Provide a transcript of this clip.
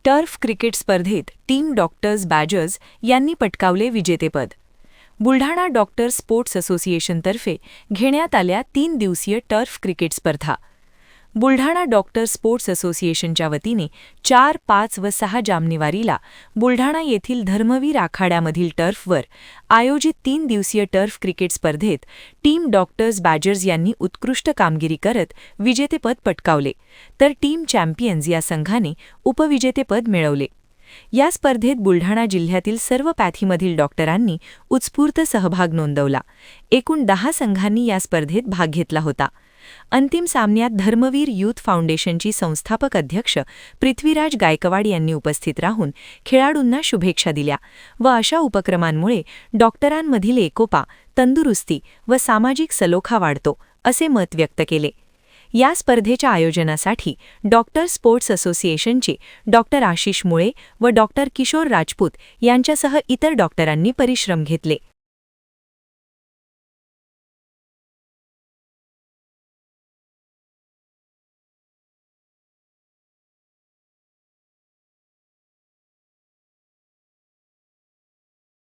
Turf cricket स्पर्धेत team doctors बॅजर्स यांनी पटकावले विजेतेपद. बुलढाणा डॉक्टर्स स्पोर्ट्स असोसिएशनतर्फे घेण्यात आल्या 3 दिवसीय टर्फ क्रिकेट स्पर्धा. बुलढाणा डॉक्टर्स स्पोर्ट्स असोसिएशनच्या वतीने 4, 5 व 6 जानेवारीला बुलढाणा येथील धर्मवीर आखाड्यामधील टर्फवर आयोजित 3 दिवसीय टर्फ क्रिकेट स्पर्धेत टीम डॉक्टर्स बॅजर्स यांनी उत्कृष्ट कामगिरी करत विजेतेपद पटकावले, तर टीम चॅम्पियन्स या संघाने उपविजेतेपद मिळवले. या स्पर्धेत बुलढाणा जिल्ह्यातील सर्व पॅथीमधील डॉक्टरांनी उत्स्फूर्त सहभाग नोंदवला. एकूण 10 संघांनी या स्पर्धेत भाग घेतला होता. अंतिम सामन्यात धर्मवीर यूथ फाउंडेशनची संस्थापक अध्यक्ष पृथ्वीराज गायकवाड यांनी उपस्थित राहून खेळाडूंना शुभेच्छा दिल्या व अशा उपक्रमांमुळे डॉक्टरांमधील एकोपा, तंदुरुस्ती व सामाजिक सलोखा वाढतो, असे मत व्यक्त केले. या स्पर्धेच्या आयोजनासाठी डॉक्टर स्पोर्ट्स असोसिएशनचे डॉक्टर आशिष मुळे व डॉक्टर किशोर राजपूत यांच्यासह इतर डॉक्टरांनी परिश्रम घेतले.